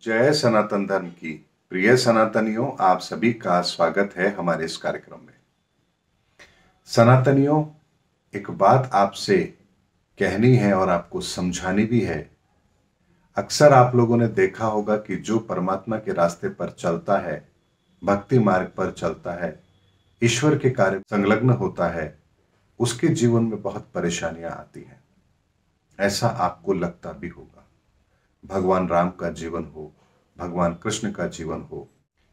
जय सनातन धर्म की प्रिय सनातनियों, आप सभी का स्वागत है हमारे इस कार्यक्रम में। सनातनियों, एक बात आपसे कहनी है और आपको समझानी भी है। अक्सर आप लोगों ने देखा होगा कि जो परमात्मा के रास्ते पर चलता है, भक्ति मार्ग पर चलता है, ईश्वर के कार्य संलग्न होता है, उसके जीवन में बहुत परेशानियां आती हैं। ऐसा आपको लगता भी होगा। भगवान राम का जीवन हो, भगवान कृष्ण का जीवन हो,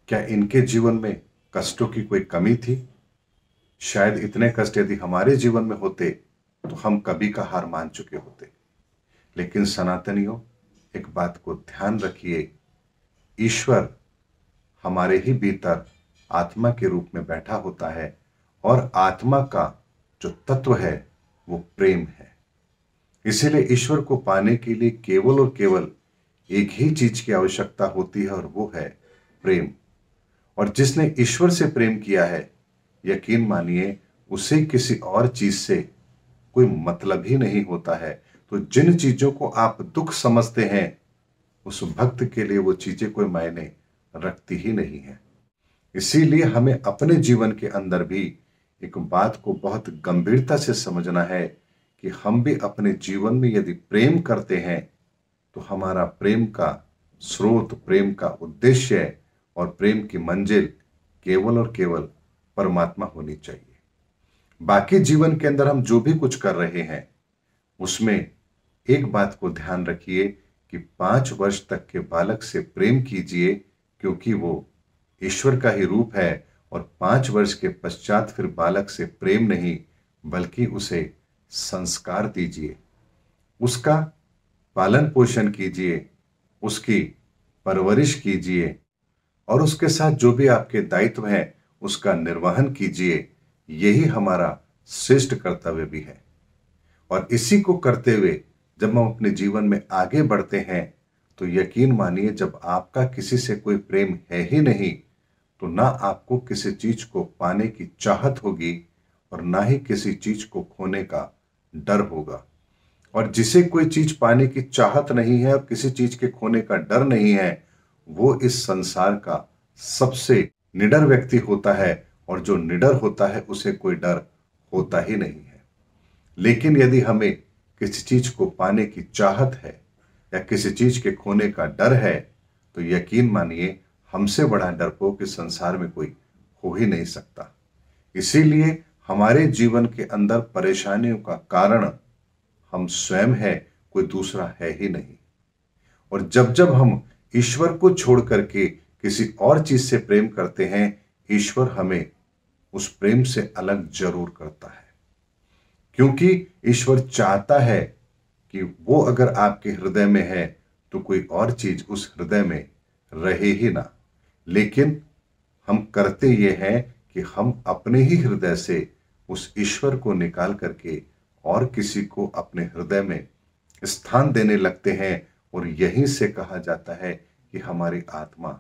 क्या इनके जीवन में कष्टों की कोई कमी थी? शायद इतने कष्ट यदि हमारे जीवन में होते तो हम कभी का हार मान चुके होते। लेकिन सनातनियों, एक बात को ध्यान रखिए, ईश्वर हमारे ही भीतर आत्मा के रूप में बैठा होता है और आत्मा का जो तत्व है वो प्रेम है। इसीलिए ईश्वर को पाने के लिए केवल और केवल एक ही चीज की आवश्यकता होती है और वो है प्रेम। और जिसने ईश्वर से प्रेम किया है, यकीन मानिए उसे किसी और चीज से कोई मतलब ही नहीं होता है। तो जिन चीजों को आप दुख समझते हैं, उस भक्त के लिए वो चीजें कोई मायने रखती ही नहीं है। इसीलिए हमें अपने जीवन के अंदर भी एक बात को बहुत गंभीरता से समझना है कि हम भी अपने जीवन में यदि प्रेम करते हैं तो हमारा प्रेम का स्रोत, प्रेम का उद्देश्य और प्रेम की मंजिल केवल और केवल परमात्मा होनी चाहिए। बाकी जीवन के अंदर हम जो भी कुछ कर रहे हैं उसमें एक बात को ध्यान रखिए कि 5 वर्ष तक के बालक से प्रेम कीजिए, क्योंकि वो ईश्वर का ही रूप है। और 5 वर्ष के पश्चात फिर बालक से प्रेम नहीं बल्कि उसे संस्कार दीजिए, उसका पालन पोषण कीजिए, उसकी परवरिश कीजिए और उसके साथ जो भी आपके दायित्व हैं उसका निर्वहन कीजिए। यही हमारा श्रेष्ठ कर्तव्य भी है। और इसी को करते हुए जब हम अपने जीवन में आगे बढ़ते हैं तो यकीन मानिए, जब आपका किसी से कोई प्रेम है ही नहीं तो ना आपको किसी चीज को पाने की चाहत होगी और ना ही किसी चीज को खोने का डर होगा। और जिसे कोई चीज पाने की चाहत नहीं है और किसी चीज के खोने का डर नहीं है, वो इस संसार का सबसे निडर व्यक्ति होता है। और जो निडर होता है उसे कोई डर होता ही नहीं है। लेकिन यदि हमें किसी चीज को पाने की चाहत है या किसी चीज के खोने का डर है, तो यकीन मानिए हमसे बड़ा डरपोक इस संसार में कोई हो ही नहीं सकता। इसीलिए हमारे जीवन के अंदर परेशानियों का कारण हम स्वयं है, कोई दूसरा है ही नहीं। और जब जब हम ईश्वर को छोड़ करके किसी और चीज से प्रेम करते हैं, ईश्वर हमें उस प्रेम से अलग जरूर करता है। क्योंकि ईश्वर चाहता है कि वो अगर आपके हृदय में है तो कोई और चीज उस हृदय में रहे ही ना। लेकिन हम करते ये हैं कि हम अपने ही हृदय से उस ईश्वर को निकाल करके और किसी को अपने हृदय में स्थान देने लगते हैं। और यहीं से कहा जाता है कि हमारी आत्मा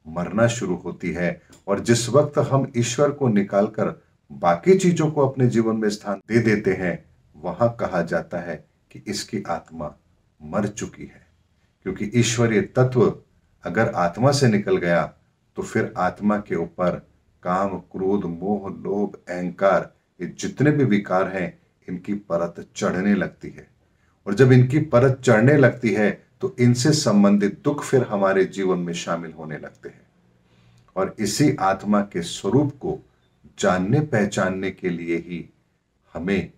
मरना शुरू होती है। और जिस वक्त हम ईश्वर को निकालकर बाकी चीजों को अपने जीवन में स्थान दे देते हैं, वहां कहा जाता है कि इसकी आत्मा मर चुकी है। क्योंकि ईश्वरीय तत्व अगर आत्मा से निकल गया तो फिर आत्मा के ऊपर काम, क्रोध, मोह, लोभ, अहंकार, ये जितने भी विकार हैं, इनकी परत चढ़ने लगती है। और जब इनकी परत चढ़ने लगती है तो इनसे संबंधित दुख फिर हमारे जीवन में शामिल होने लगते हैं। और इसी आत्मा के स्वरूप को जानने पहचानने के लिए ही हमें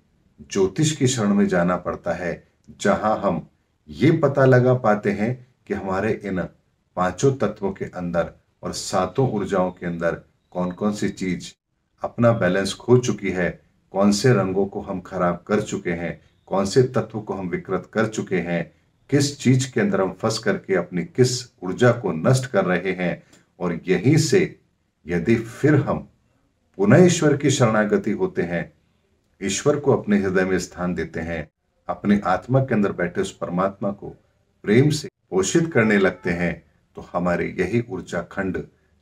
ज्योतिष की शरण में जाना पड़ता है, जहां हम ये पता लगा पाते हैं कि हमारे इन 5 तत्वों के अंदर और 7 ऊर्जाओं के अंदर कौन कौन सी चीज अपना बैलेंस खो चुकी है, कौन से रंगों को हम खराब कर चुके हैं, कौन से तत्व को हम विकृत कर चुके हैं, किस चीज के अंदर हम फंस करके अपनी किस ऊर्जा को नष्ट कर रहे हैं। और यहीं से यदि फिर हम पुनः ईश्वर की शरणागति होते हैं, ईश्वर को अपने हृदय में स्थान देते हैं, अपने आत्मा के अंदर बैठे उस परमात्मा को प्रेम से पोषित करने लगते हैं, तो हमारे यही ऊर्जा खंड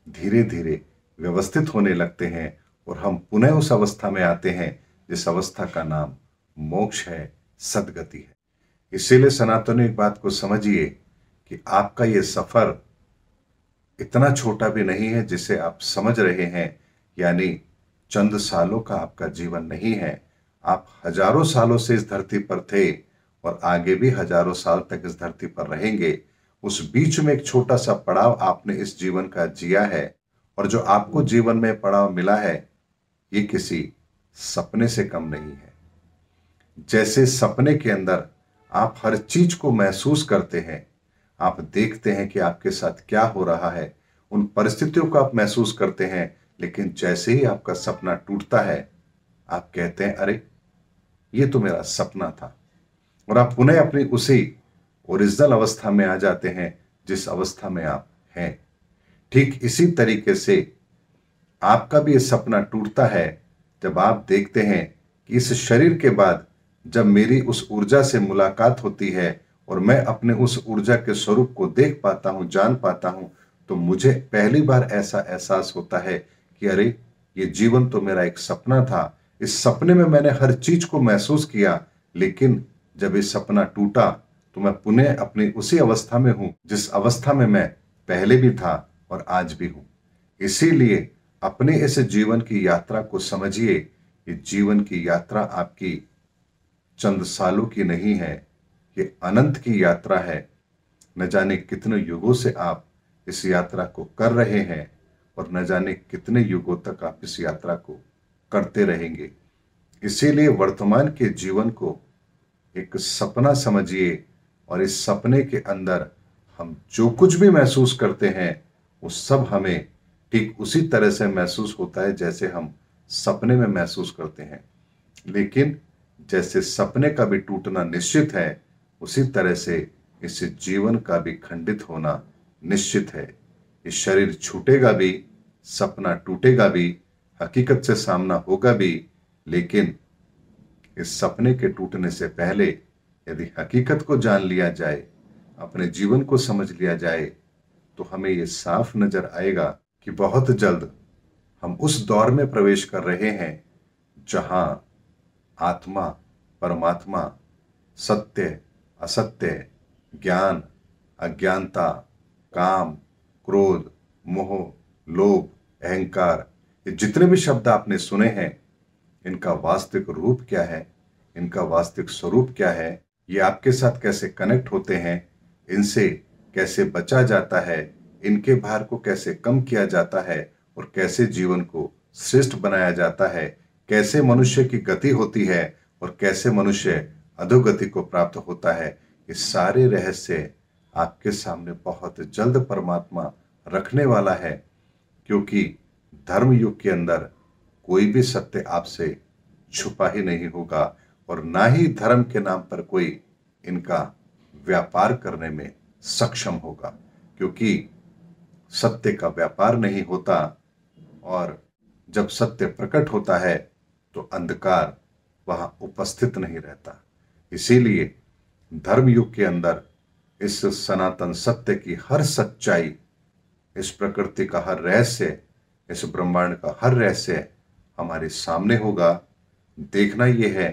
धीरे धीरे व्यवस्थित होने लगते हैं और हम पुनः उस अवस्था में आते हैं जिस अवस्था का नाम मोक्ष है, सद्गति है। इसीलिए सनातन एक बात को समझिए कि आपका ये सफर इतना छोटा भी नहीं है जिसे आप समझ रहे हैं। यानी चंद सालों का आपका जीवन नहीं है, आप हजारों सालों से इस धरती पर थे और आगे भी हजारों साल तक इस धरती पर रहेंगे। उस बीच में एक छोटा सा पड़ाव आपने इस जीवन का जिया है, और जो आपको जीवन में पड़ाव मिला है ये किसी सपने से कम नहीं है। जैसे सपने के अंदर आप हर चीज को महसूस करते हैं, आप देखते हैं कि आपके साथ क्या हो रहा है, उन परिस्थितियों को आप महसूस करते हैं, लेकिन जैसे ही आपका सपना टूटता है आप कहते हैं अरे ये तो मेरा सपना था, और आप पुनः अपनी उसी ओरिजिनल अवस्था में आ जाते हैं जिस अवस्था में आप हैं। ठीक इसी तरीके से आपका भी ये सपना टूटता है जब आप देखते हैं कि इस शरीर के बाद जब मेरी उस ऊर्जा से मुलाकात होती है और मैं अपने उस ऊर्जा के स्वरूप को देख पाता हूं, जान पाता हूं, तो मुझे पहली बार ऐसा एहसास होता है कि अरे ये जीवन तो मेरा एक सपना था। इस सपने में मैंने हर चीज को महसूस किया, लेकिन जब ये सपना टूटा तो मैं पुनः अपनी उसी अवस्था में हूं जिस अवस्था में मैं पहले भी था और आज भी हूं। इसीलिए अपने इस जीवन की यात्रा को समझिए। ये जीवन की यात्रा आपकी चंद सालों की नहीं है, ये अनंत की यात्रा है। न जाने कितने युगों से आप इस यात्रा को कर रहे हैं और न जाने कितने युगों तक आप इस यात्रा को करते रहेंगे। इसीलिए वर्तमान के जीवन को एक सपना समझिए, और इस सपने के अंदर हम जो कुछ भी महसूस करते हैं वो सब हमें ठीक उसी तरह से महसूस होता है जैसे हम सपने में महसूस करते हैं। लेकिन जैसे सपने का भी टूटना निश्चित है, उसी तरह से इस जीवन का भी खंडित होना निश्चित है। ये शरीर छूटेगा भी, सपना टूटेगा भी, हकीकत से सामना होगा भी, लेकिन इस सपने के टूटने से पहले यदि हकीकत को जान लिया जाए, अपने जीवन को समझ लिया जाए, तो हमें ये साफ नजर आएगा कि बहुत जल्द हम उस दौर में प्रवेश कर रहे हैं जहां आत्मा, परमात्मा, सत्य, असत्य, ज्ञान, अज्ञानता, काम, क्रोध, मोह, लोभ, अहंकार, ये जितने भी शब्द आपने सुने हैं, इनका वास्तविक रूप क्या है, इनका वास्तविक स्वरूप क्या है, ये आपके साथ कैसे कनेक्ट होते हैं, इनसे कैसे बचा जाता है, इनके भार को कैसे कम किया जाता है और कैसे जीवन को श्रेष्ठ बनाया जाता है, कैसे मनुष्य की गति होती है और कैसे मनुष्य अधोगति को प्राप्त होता है, ये सारे रहस्य आपके सामने बहुत जल्द परमात्मा रखने वाला है। क्योंकि धर्म युग के अंदर कोई भी सत्य आपसे छुपा ही नहीं होगा, और ना ही धर्म के नाम पर कोई इनका व्यापार करने में सक्षम होगा, क्योंकि सत्य का व्यापार नहीं होता, और जब सत्य प्रकट होता है तो अंधकार वहां उपस्थित नहीं रहता। इसीलिए धर्म युग के अंदर इस सनातन सत्य की हर सच्चाई, इस प्रकृति का हर रहस्य, इस ब्रह्मांड का हर रहस्य हमारे सामने होगा। देखना यह है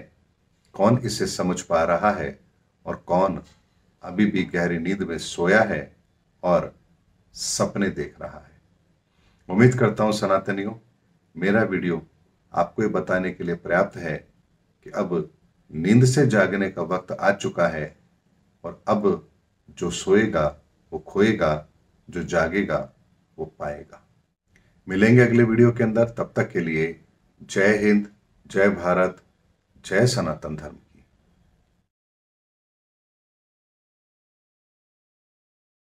कौन इसे समझ पा रहा है और कौन अभी भी गहरी नींद में सोया है और सपने देख रहा है। उम्मीद करता हूं सनातनियों, मेरा वीडियो आपको ये बताने के लिए पर्याप्त है कि अब नींद से जागने का वक्त आ चुका है, और अब जो सोएगा वो खोएगा, जो जागेगा वो पाएगा। मिलेंगे अगले वीडियो के अंदर, तब तक के लिए जय हिंद, जय भारत, जय सनातन धर्म।